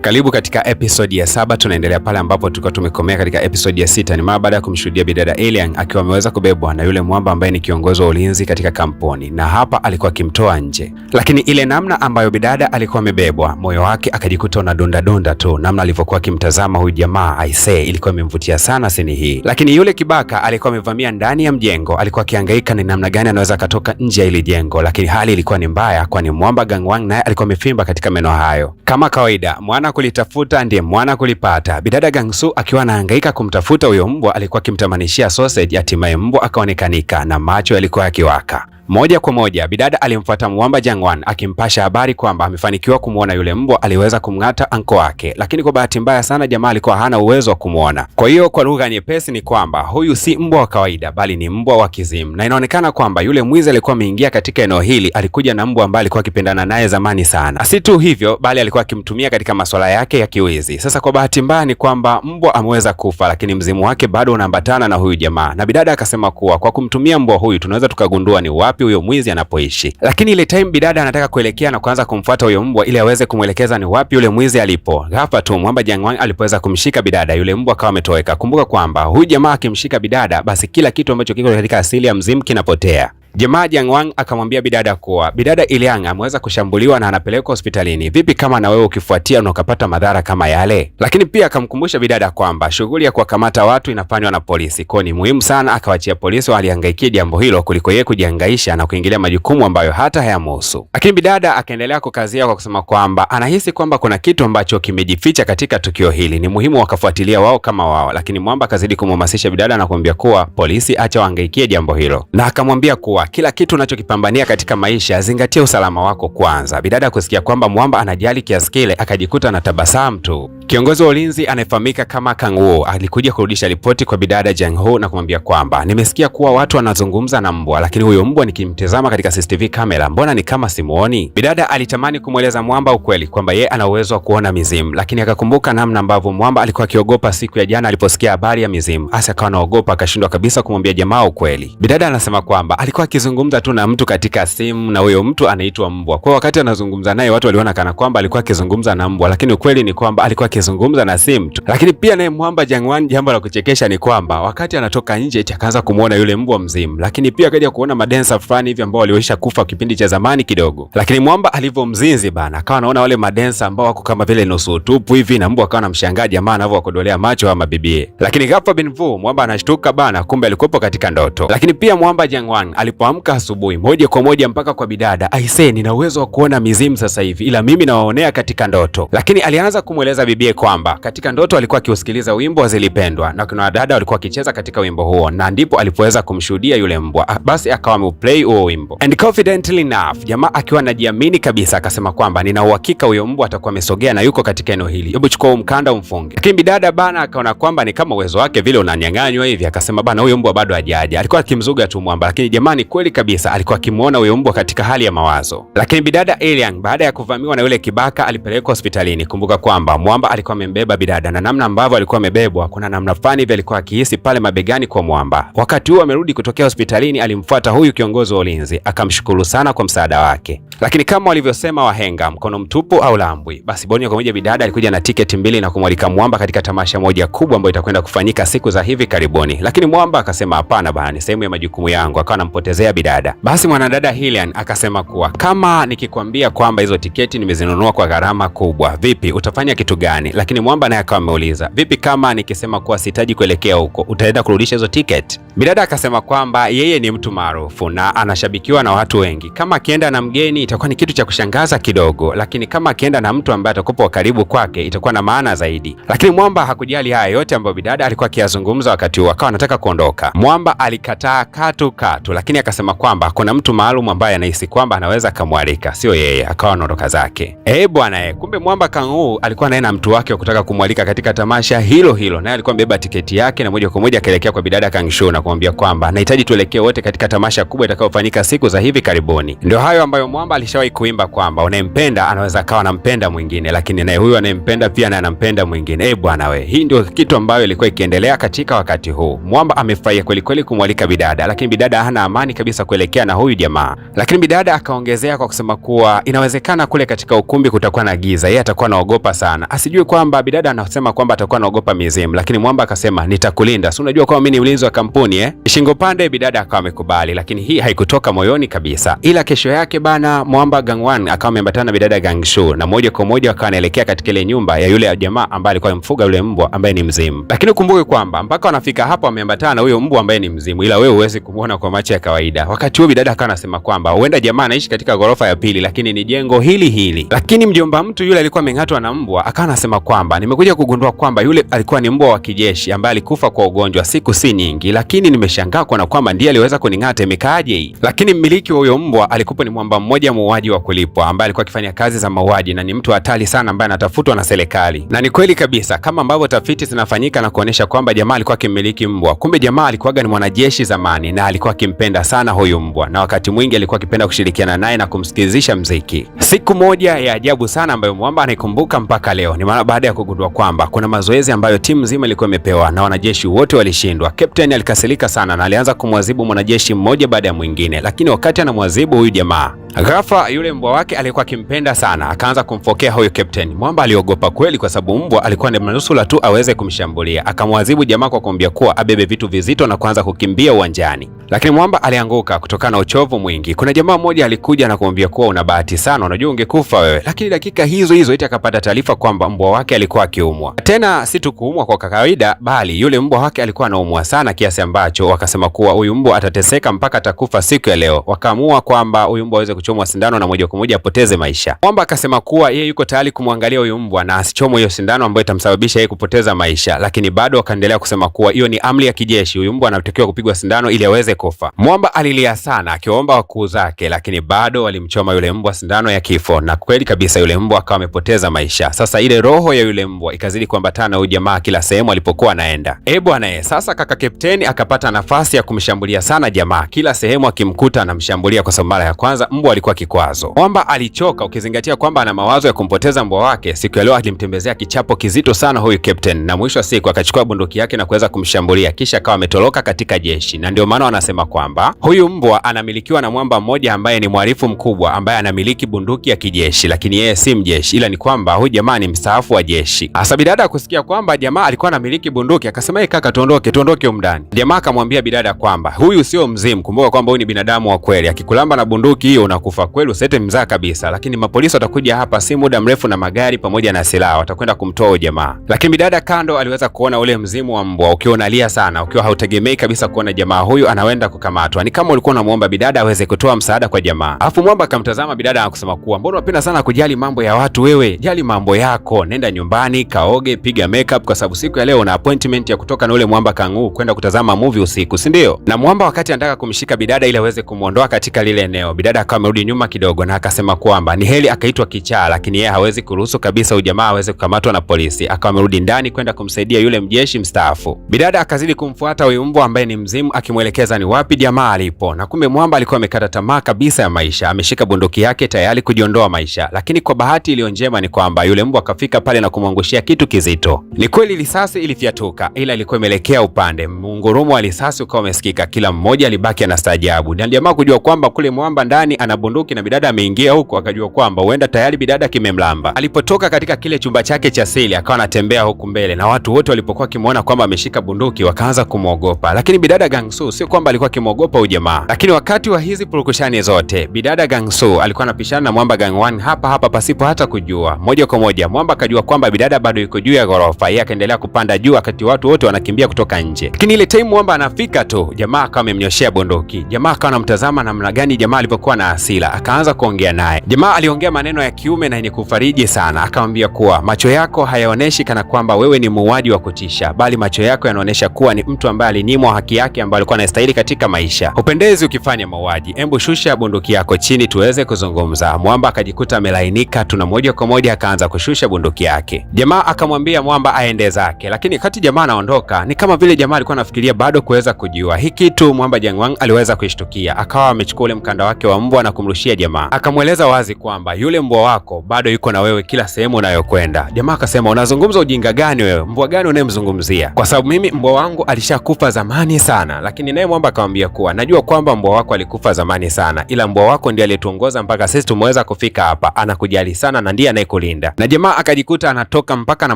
Karibu katika episode ya 7. Tunaendelea pale ambapo tulikuwa tumekomea katika episode ya 6. Ni mara baada ya kumshuhudia bidada Alien akiwa ameweza kubebwa na yule mwamba ambaye ni kiongozi wa ulinzi katika kampuni, na hapa alikuwa akimtoa nje. Lakini ile namna ambayo bidada alikuwa amebebwa, moyo wake akajikuta unadunda tu. Namna alivyokuwa akimtazama huyu jamaa, aisee, ilikuwa imemvutia sana sini hii. Lakini yule kibaka alikuwa amevamia ndani ya mjengo, alikuwa akihangaika ni namna gani anaweza katoka nje ya ile jengo, lakini hali ilikuwa ni mbaya, kwani mwamba Gangwang naye alikuwa amefimba katika meno hayo. Kama kawaida, mwana kulitafuta ndiye mwana kulipata. Bidada Gangsu akiwa anahangaika kumtafuta huyo mbwa, alikuwa akimtamanishia sausage, hatimaye mbwa akaonekanika na macho yalikuwa yakiwaka. Moja kwa moja bidada alimfuata mwamba Jangwan akimpasha habari kwamba amefanikiwa kumuona yule mbwa aliweza kumng'ata anko wake, lakini kwa bahati mbaya sana jamaa alikuwa hana uwezo wa kumuona. Kwa hiyo kwa lugha nyepesi ni kwamba huyu si mbwa wa kawaida bali ni mbwa wa kizimu, na inaonekana kwamba yule mwizi alikuwa ameingia katika eneo hili alikuja na mbwa ambaye alikuwa akipendana naye zamani sana. Si tu hivyo bali alikuwa akimtumia katika masuala yake ya kiwizi. Sasa kwa bahati mbaya ni kwamba mbwa ameweza kufa, lakini mzimu wake bado unaambatana na huyu jamaa, na bidada akasema kuwa kwa kumtumia mbwa huyu tunaweza tukagundua ni wapi huyo mwizi anapoishi. Lakini ile time bidada anataka kuelekea na kuanza kumfuata huyo mbwa ili aweze kumwelekeza ni wapi yule mwizi alipo, ghafla tu mwamba Jangwang alipoweza kumshika bidada, yule mbwa akawa ametoweka. Kumbuka kwamba huyu jamaa akimshika bidada, basi kila kitu ambacho kiko katika asili ya mzimu kinapotea. Jamaa Jangwang akamwambia bidada kuwa bidada Iliang ameweza kushambuliwa na anapelekwa hospitalini. Vipi kama na wewe ukifuatia na ukapata madhara kama yale? Lakini pia akamkumbusha bidada kwamba shughuli ya kuwakamata watu inafanywa na polisi, kwa ni muhimu sana akawachia polisi walihangaikia jambo hilo kuliko yeye kujihangaisha na kuingilia majukumu ambayo hata hayamhusu. Lakini bidada akaendelea kukazia kwa kusema kwamba anahisi kwamba kuna kitu ambacho kimejificha katika tukio hili, ni muhimu wakafuatilia wao kama wao. Lakini mwamba akazidi kumhamasisha bidada na kumwambia kuwa polisi acha wahangaikie jambo hilo, na akamwambia kuwa kila kitu unachokipambania katika maisha zingatia usalama wako kwanza. Bidada kusikia kwamba mwamba anajali kiasi kile akajikuta na tabasamu tu. Kiongozi wa ulinzi anayefahamika kama Kang Wu alikuja kurudisha ripoti kwa bidada Jang Ho na kumwambia kwamba nimesikia kuwa watu wanazungumza na mbwa, lakini huyo mbwa nikimtazama katika CCTV kamera mbona ni kama simuoni. Bidada alitamani kumweleza mwamba ukweli kwamba yeye ana uwezo wa kuona mizimu, lakini akakumbuka namna ambavyo mwamba alikuwa akiogopa siku ya jana aliposikia habari ya mizimu, hasa akawa anaogopa akashindwa kabisa kumwambia jamaa ukweli. Bidada anasema kwamba alikuwa akizungumza tu na mtu katika simu na huyo mtu anaitwa mbwa. Kwa wakati anazungumza naye watu waliona kana kwamba alikuwa akizungumza na mbwa, lakini ukweli ni kwamba alikuwa akizungumza na simu tu. Lakini pia naye mwamba Jangwan, jambo la kuchekesha ni kwamba wakati anatoka nje akaanza kumuona yule mbwa mzimu, lakini pia akaja kuona madensa fulani hivi ambao waliisha kufa kipindi cha zamani kidogo. Lakini mwamba alivyomzinzi bana akawa anaona wale madensa ambao wako kama vile nusu tupu hivi, na mbwa akawa anamshangaa jamaa anavyokodolea macho ama bibie. Lakini ghafla bin Vu mwamba anashtuka bana, kumbe alikuwepo katika ndoto. Lakini pia mwamba Jangwan alipoamka asubuhi moja kwa moja mpaka kwa bidada, aisee, nina uwezo wa kuona mizimu sasa hivi, ila mimi nawaonea katika ndoto. Lakini alianza kumweleza bibie kwamba katika ndoto alikuwa akiusikiliza wimbo wa Zilipendwa na kuna wadada walikuwa wakicheza katika wimbo huo, na ndipo alipoweza kumshuhudia yule mbwa. Basi akawa ameuplay huo wimbo, and confidently enough jamaa akiwa anajiamini kabisa akasema kwamba nina uhakika huyo mbwa atakuwa amesogea na yuko katika eneo hili, hebu chukua mkanda umfunge. Lakini bidada bana akaona kwamba ni kama uwezo wake vile unanyang'anywa hivi, akasema bana huyo mbwa bado hajaja. Alikuwa akimzuga tu mwamba, lakini jamani kweli kabisa alikuwa akimuona huyo mbwa katika hali ya mawazo. Lakini bidada Alien baada ya kuvamiwa na yule kibaka alipelekwa hospitalini. Kumbuka kwamba mwamba alikuwa amembeba bidada, na namna ambavyo alikuwa amebebwa kuna namna fulani hivi alikuwa akihisi pale mabegani kwa mwamba. Wakati huo amerudi kutokea hospitalini, alimfuata huyu kiongozi wa ulinzi akamshukuru sana kwa msaada wake. Lakini kama walivyosema wahenga, mkono mtupu au lambwi. Basi moja kwa moja bidada alikuja na tiketi mbili na kumwalika mwamba katika tamasha moja kubwa ambayo itakwenda kufanyika siku za hivi karibuni. Lakini mwamba akasema hapana bana, ni sehemu ya majukumu yangu, akawa anampotezea bidada. Basi mwanadada Hilian akasema kuwa kama nikikwambia kwamba hizo tiketi nimezinunua kwa gharama kubwa, vipi utafanya kitu gani? Lakini mwamba naye akawa ameuliza, vipi kama nikisema kuwa sihitaji kuelekea huko, utaenda kurudisha hizo tiketi? Bidada akasema kwamba yeye ni mtu maarufu na anashabikiwa na watu wengi, kama akienda na mgeni itakuwa ni kitu cha kushangaza kidogo, lakini kama akienda na mtu ambaye atakuwa karibu kwake itakuwa na maana zaidi. Lakini mwamba hakujali haya yote ambayo bidada alikuwa akiyazungumza wakati huo, akawa anataka kuondoka. Mwamba alikataa katu, lakini akasema kwamba kuna mtu maalum ambaye anahisi kwamba anaweza kumwalika, sio yeye, akawa anaondoka zake. Bwana kumbe mwamba Kang Wu alikuwa naye na mtu watu wake wa kutaka kumwalika katika tamasha hilo hilo, naye alikuwa amebeba tiketi yake na moja kwa moja akaelekea kwa bidada Kang Shu na kumwambia kwamba nahitaji tuelekee wote katika tamasha kubwa itakayofanyika siku za hivi karibuni. Ndio hayo ambayo Mwamba alishawahi kuimba kwamba unayempenda anaweza akawa anampenda mwingine, lakini naye huyu anayempenda pia naye anampenda mwingine. Bwana we, hii ndio kitu ambayo ilikuwa ikiendelea katika wakati huu. Mwamba amefurahia kweli kweli kumwalika bidada, lakini bidada hana amani kabisa kuelekea na huyu jamaa. Lakini bidada akaongezea kwa kusema kuwa inawezekana kule katika ukumbi kutakuwa na giza, yeye atakuwa anaogopa sana. Asijue kwamba bidada anasema kwamba atakuwa anaogopa mizimu, lakini Mwamba akasema nitakulinda. Si unajua kwamba mimi ni mlinzi wa kampuni Shingo pande bidada akawa amekubali, lakini hii haikutoka moyoni kabisa. Ila kesho yake bana, Mwamba Gangwan akawa ameambatana na bidada Kang Shu na moja kwa moja akawa anaelekea katika ile nyumba ya yule jamaa ambaye alikuwa amemfuga yule mbwa ambaye ni mzimu. Lakini ukumbuke kwamba mpaka wanafika hapo ameambatana na huyo mbwa ambaye ni mzimu, ila wewe huwezi kumuona kwa macho ya kawaida. Wakati huo bidada akawa anasema kwamba huenda jamaa anaishi katika ghorofa ya pili, lakini ni jengo hili hili. Lakini mjomba mtu yule alikuwa ameng'atwa na mbwa, akawa anasema kwamba nimekuja kugundua kwamba yule alikuwa ni mbwa wa kijeshi ambaye alikufa kwa ugonjwa siku si nyingi, lakini nimeshangaa kuona kwamba ndiye aliweza kuning'ata, imekaaje hii? Lakini mmiliki wa huyo mbwa alikuwa ni mwamba mmoja muuaji wa kulipwa ambaye alikuwa akifanya kazi za mauaji na ni mtu hatari sana ambaye anatafutwa na serikali. Na ni kweli kabisa kama ambavyo tafiti zinafanyika na kuonesha kwamba jamaa alikuwa akimmiliki mbwa, kumbe jamaa alikuwa ni mwanajeshi zamani na alikuwa akimpenda sana huyu mbwa, na wakati mwingi alikuwa akipenda kushirikiana naye na kumsikilizisha mziki. Siku moja ya ajabu sana ambayo Mwamba anaikumbuka mpaka leo ni mara baada ya kugundua kwamba kuna mazoezi ambayo timu nzima ilikuwa imepewa na wanajeshi wote walishindwa. Captain alikasirika sana na alianza kumwadhibu mwanajeshi mmoja baada ya mwingine, lakini wakati anamwadhibu huyu jamaa, ghafla yule mbwa wake alikuwa akimpenda sana akaanza kumfokea huyo captain. Mwamba aliogopa kweli kwa sababu mbwa alikuwa ni manusura tu aweze kumshambulia. Akamwadhibu jamaa kwa kumwambia kuwa abebe vitu vizito na kuanza kukimbia uwanjani. Lakini Mwamba alianguka kutokana na uchovu mwingi. Kuna jamaa mmoja alikuja na kumwambia kuwa una bahati sana, unajua ungekufa wewe. Lakini dakika hizo hizo eti akapata taarifa kwamba mbwa wake alikuwa akiumwa. Tena si tu kuumwa kwa kawaida, bali yule mbwa wake alikuwa anaumwa sana kiasi ambacho wakasema kuwa huyu mbwa atateseka mpaka atakufa siku ya leo. Wakaamua kwamba huyu mbwa aweze kuchomwa sindano na moja kwa moja apoteze maisha. Mwamba akasema kuwa yeye yuko tayari kumwangalia huyu mbwa na asichomwe hiyo sindano ambayo itamsababisha yeye kupoteza maisha, lakini bado akaendelea kusema kuwa hiyo ni amri ya kijeshi, huyu mbwa anatakiwa kupigwa sindano ili aweze kufa. Mwamba alilia sana akiwaomba wakuu zake, lakini bado walimchoma yule mbwa sindano ya kifo, na kweli kabisa yule mbwa akawa amepoteza maisha. Sasa ile roho ya yule mbwa ikazidi kuambatana na huyu jamaa kila sehemu alipokuwa anaenda. Bwana sasa kaka kapteni akapata nafasi ya kumshambulia sana jamaa, kila sehemu akimkuta anamshambulia kwa sababu mara ya kwanza mbwa alikuwa kikwazo. Mwamba alichoka ukizingatia kwamba ana mawazo ya kumpoteza mbwa wake. Siku ya leo alimtembezea kichapo kizito sana huyu captain, na mwisho wa siku akachukua bunduki yake na kuweza kumshambulia, kisha akawa ametoroka katika jeshi. Na ndio maana wanasema kwamba huyu mbwa anamilikiwa na mwamba mmoja ambaye ni mhalifu mkubwa ambaye anamiliki bunduki ya kijeshi, lakini yeye si mjeshi, ila ni kwamba huyu jamaa ni mstaafu wa jeshi. Hasa bidada kusikia kwamba jamaa alikuwa anamiliki bunduki akasema kaka tuondoke huko ndani. Jamaa akamwambia bidada kwamba huyu sio mzimu, kumbuka kwamba huyu ni binadamu wa kweli, akikulamba na bunduki hiyo unakufa kweli, usete mzaa kabisa. Lakini mapolisi watakuja hapa si muda mrefu na magari pamoja na silaha, watakwenda kumtoa jamaa. Lakini bidada kando aliweza kuona ule mzimu wa mbwa ukiwa unalia sana, ukiwa hautegemei kabisa kuona jamaa huyu anaenda kukamatwa. Ni kama ulikuwa unamuomba bidada aweze kutoa msaada kwa jamaa. Alafu Mwamba akamtazama bidada na kusema kuwa mbona unapenda sana kujali mambo ya watu wewe? Jali mambo yako, nenda nyumbani, kaoge, piga makeup kwa sababu siku ya leo una appointment ya kutoka na ule Mwamba Kang'u kwenda kutazama movie usiku, si ndio? Na Mwamba wakati anataka kumshika bidada ili aweze kumuondoa katika lile eneo, bidada akawa amerudi nyuma kidogo na akasema kwamba ni heli akaitwa kichaa, lakini yeye hawezi kuruhusu kabisa ujamaa aweze kukamatwa na polisi. Akawa amerudi ndani kwenda kumsaidia yule mjeshi mstaafu. Bidada akazidi kumfuata huyu mbwa ambaye ni mzimu akimwelekeza ni wapi jamaa alipo, na kumbe Mwamba alikuwa amekata tamaa kabisa ya maisha, ameshika bunduki yake tayari kujiondoa maisha. Lakini kwa bahati iliyo njema ni kwamba yule mbwa akafika pale na kumwangushia kitu kizito. Ni kweli risasi ilifyatuka, ila ilikuwa imeelekea upande. Mungurumo wa risasi ukawa umesikika, kila mmoja alibaki anastaajabu. Na jamaa kujua kwamba kule Mwamba ndani ana bunduki na bidada ameingia huko, akajua kwamba huenda tayari bidada kimemlamba. Alipotoka katika kile chumba chake cha siri akawa anatembea huku mbele, na watu wote walipokuwa kimuona kwamba ameshika bunduki wakaanza kumwogopa. Lakini bidada Kang Shu sio kwamba alikuwa kimwogopa huyu jamaa, lakini wakati wa hizi purukushani zote bidada Kang Shu alikuwa anapishana na Mwamba Gangwan hapa pasipo hata kujua. Moja kwa moja Mwamba akajua kwamba bidada bado yuko juu ya ghorofa, yeye akaendelea kupanda juu wakati watu wote wanakimbia kutoka nje. Lakini ile time Mwamba anafika tu, jamaa akawa amemnyoshea bunduki. Jamaa akawa anamtazama namna gani jamaa alipokuwa na hasira, akaanza kuongea naye. Jamaa aliongea maneno ya kiume na yenye kufariji sana, akamwambia kuwa macho yako hayaoneshi kana kwamba wewe ni muuaji wa kutisha, bali macho yako yanaonesha kuwa ni mtu ambaye alinyimwa haki yake ambayo alikuwa anastahili katika maisha. Upendezi ukifanya mauaji, embu shusha bunduki yako chini tuweze kuzungumza. Mwamba akajikuta amelainika tu na moja kwa moja akaanza kushusha bunduki yake. Jamaa akamwambia Mwamba aende zake, lakini kati jamaa anaondoka ni kama vile jamaa alikuwa anafikiria bado kuweza kujua hiki kitu. Mwamba Jiangwan aliweza kuishtukia, akawa amechukua ule mkanda wake wa mbwa na kumrushia jamaa. Akamweleza wazi kwamba yule mbwa wako bado yuko na wewe kila sehemu unayokwenda. Jamaa akasema, unazungumza ujinga gani wewe? Mbwa gani unayemzungumzia? Kwa sababu mimi mbwa wangu alishakufa zamani sana. Lakini naye Mwamba akamwambia kuwa najua kwamba mbwa wako alikufa zamani sana, ila mbwa wako ndiye aliyetuongoza mpaka sisi tumeweza kufika hapa. Anakujali sana na ndiye anayekulinda. Na jamaa akajikuta anatoka mpaka na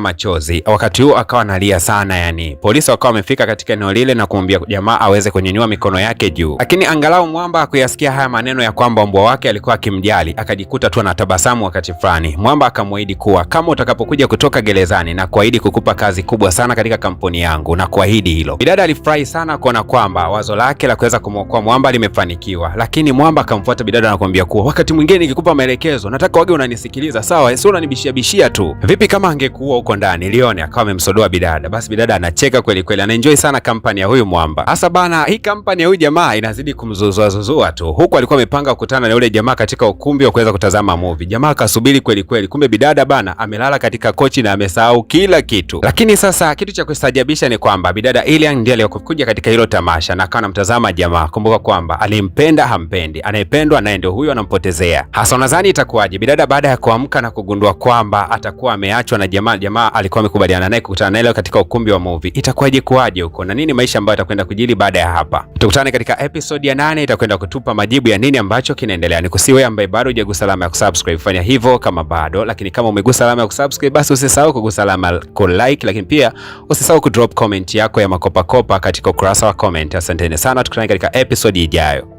machozi. Wakati huo akawa analia sana yani. Polisi wakawa wamefika katika eneo lile na kumwambia jamaa aweze kunyanyua mikono yake juu. Lakini angalau Mwamba hakuyasikia haya maneno ya kwamba mbwa wake alikuwa akimjali. Akajikuta tu anatabasamu wakati fulani. Mwamba akamwahidi kuwa kama utakapokuja kutoka gerezani na kuahidi kukupa kazi kubwa sana katika kampuni yangu na kuahidi hilo. Bidada alifurahi sana kuona kwamba wazo lake la kuweza kumwokoa Mwamba limefanikiwa. Lakini Mwamba akamfuata bidada na kumwambia kuwa wakati mwingine nikikupa maelekezo nataka wage unanisikiliza, sawa? Sio unanibishia tu. Vipi kama angekuua huko ndani? Lione akawa amemsodoa bidada. Basi bidada anacheka kweli kweli, anaenjoy sana kampani ya huyu Mwamba. Hasa bana, hii kampani ya huyu jamaa inazidi kumzuzua tu. Huku alikuwa amepanga kukutana na yule jamaa katika ukumbi wa kuweza kutazama movie. Jamaa akasubiri kweli kweli, kumbe bidada bana amelala katika kochi na amesahau kila kitu. Lakini sasa kitu cha kustajabisha ni kwamba bidada Ilian ndiye aliyokuja katika hilo tamasha na akawa anamtazama jamaa. Kumbuka kwamba alimpenda hampendi, anayependwa naye ndio huyo anampotezea. Hasa unadhani itakuwaje bidada baada ya kuamka na kugundua kwamba atakuwa ameachwa na jamaa alikuwa amekubaliana naye kukutana naye katika ukumbi wa movie? Itakuwaje kuwaje huko na nini maisha ambayo atakwenda kujili baada ya hapa? Tukutane katika episode ya 8, itakwenda kutupa majibu ya nini ambacho kinaendelea. Nikusiwe ambaye bado hujagusa alama ya kusubscribe, fanya hivyo kama bado, lakini kama umegusa alama ya kusubscribe basi usisahau kugusa alama ku like, lakini pia usisahau ku drop comment yako ya makopa katika ukurasa wa comment. Asanteni sana, tukutane katika episode ijayo.